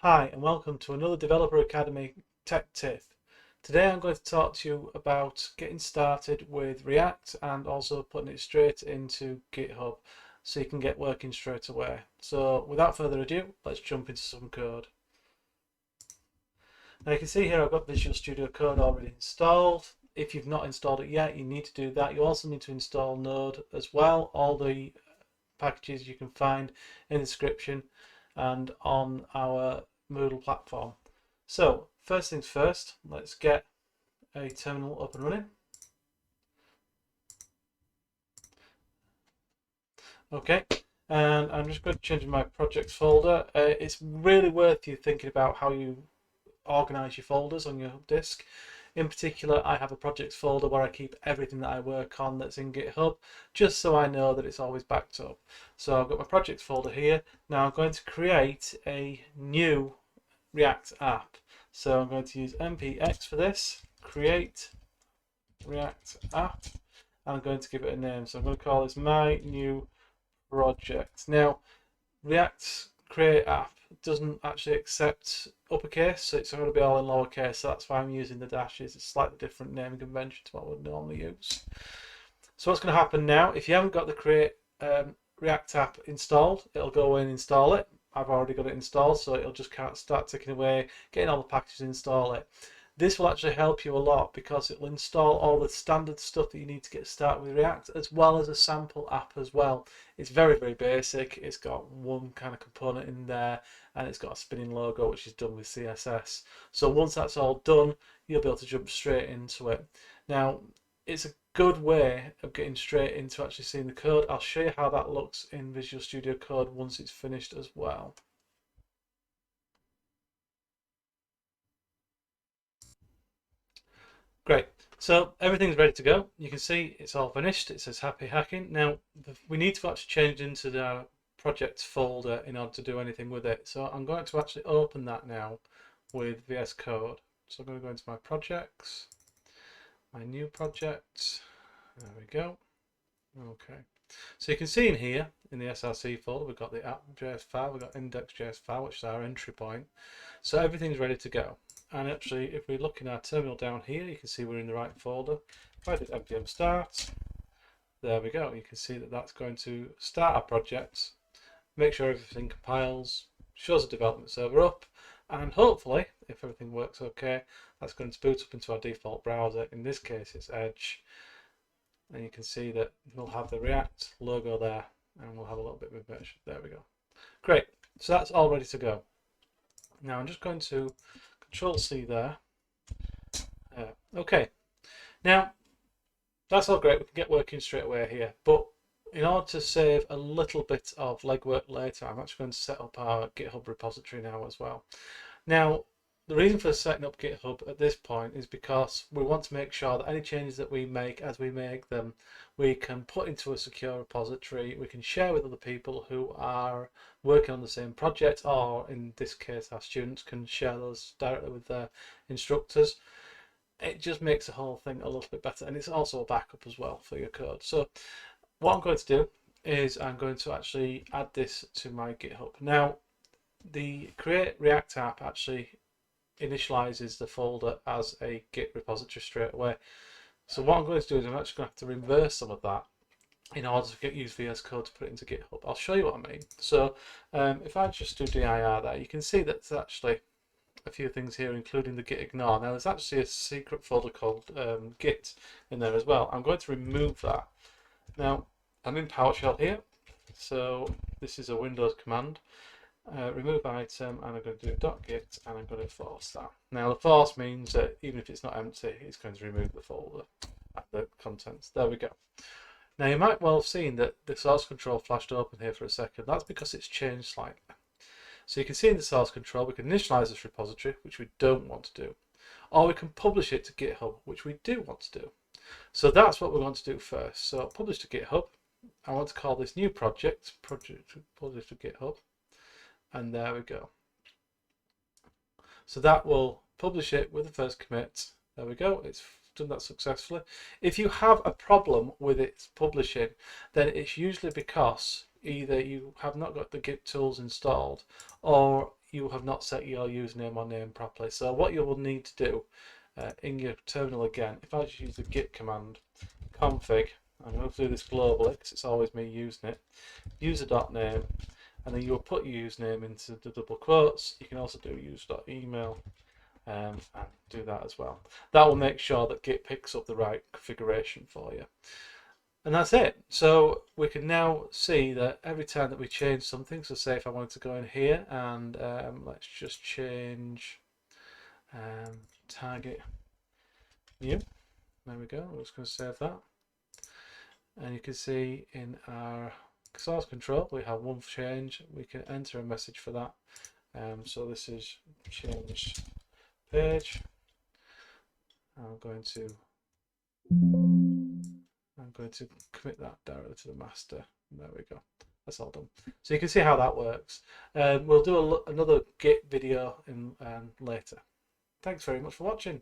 Hi and welcome to another Developer Academy Tech Tip. Today I'm going to talk to you about getting started with React and also putting it straight into GitHub so you can get working straight away. So without further ado, let's jump into some code. Now you can see here I've got Visual Studio Code already installed. If you've not installed it yet, you need to do that. You also need to install Node as well. All the packages you can find in the description and on our Moodle platform. So first things first, let's get a terminal up and running. Okay, and I'm just going to change my projects folder. It's really worth you thinking about how you organize your folders on your disk. In particular, I have a projects folder where I keep everything that I work on that's in GitHub, just so I know that it's always backed up. So I've got my projects folder here. Now I'm going to create a new React app. So I'm going to use npx for this, create React app, and I'm going to give it a name. So I'm going to call this my new project. Now, React create app doesn't actually accept uppercase, so it's going to be all in lowercase, so that's why I'm using the dashes. It's a slightly different naming convention to what we'd normally use. So what's going to happen now, if you haven't got the create React app installed, it'll go away and install it. I've already got it installed, so it'll just start ticking away, getting all the packages, install it. This will actually help you a lot because it will install all the standard stuff that you need to get started with React, as well as a sample app as well. It's very, very basic. It's got one kind of component in there, and it's got a spinning logo, which is done with CSS. So once that's all done, you'll be able to jump straight into it. Now, it's a good way of getting straight into actually seeing the code. I'll show you how that looks in Visual Studio Code once it's finished as well. Great, so everything's ready to go. You can see it's all finished. It says happy hacking. Now we need to actually change into the project folder in order to do anything with it. So I'm going to actually open that now with VSCode. So I'm going to go into my projects, my new project. There we go. Okay, so you can see in here in the SRC folder we've got the app.js file, we've got index.js file, which is our entry point. So everything's ready to go. And actually, if we look in our terminal down here, you can see we're in the right folder. If I did npm start, there we go. You can see that that's going to start our project, make sure everything compiles, shows the development server up, and hopefully, if everything works okay, that's going to boot up into our default browser. In this case, it's Edge. And you can see that we'll have the React logo there, and we'll have a little bit of information. There we go. Great. So that's all ready to go. Now I'm just going to Control-C there. Okay. Now that's all great. We can get working straight away here. But in order to save a little bit of legwork later, I'm actually going to set up our GitHub repository now as well. Now, the reason for setting up GitHub at this point is because we want to make sure that any changes that we make, as we make them, we can put into a secure repository. We can share with other people who are working on the same project, or in this case, our students can share those directly with their instructors. It just makes the whole thing a little bit better, and it's also a backup as well for your code. So what I'm going to do is I'm going to actually add this to my GitHub. Now, the Create React app actually initializes the folder as a Git repository straight away. So what I'm going to do is I'm actually going to have to reverse some of that in order to use VS Code to put it into GitHub. I'll show you what I mean. So if I just do dir there, you can see that there's actually a few things here, including the git ignore. Now there's actually a secret folder called git in there as well. I'm going to remove that. Now I'm in PowerShell here, so this is a Windows command. Remove item, and I'm going to do .git, and I'm going to force that. Now the force means that even if it's not empty, it's going to remove the folder, the contents. There we go. Now you might well have seen that the source control flashed open here for a second. That's because it's changed slightly. So you can see in the source control we can initialize this repository, which we don't want to do, or we can publish it to GitHub, which we do want to do. So that's what we're going to do first. So publish to GitHub. I want to call this new project publish to GitHub. And there we go. So that will publish it with the first commit. There we go. It's done that successfully. If you have a problem with its publishing, then it's usually because either you have not got the Git tools installed, or you have not set your username or name properly. So what you will need to do in your terminal again, if I just use the git command, config, I'm going to do this globally because it's always me using it, user.name, and then you'll put your username into the double quotes. You can also do user.email and do that as well. That will make sure that Git picks up the right configuration for you. And that's it. So we can now see that every time that we change something, so say if I wanted to go in here and let's just change target new. There we go. I'm just going to save that. And you can see in our source control we have one change. We can enter a message for that. So this is change page. I'm going to commit that directly to the master. There we go. That's all done. So you can see how that works. We'll do another Git video in later. Thanks very much for watching.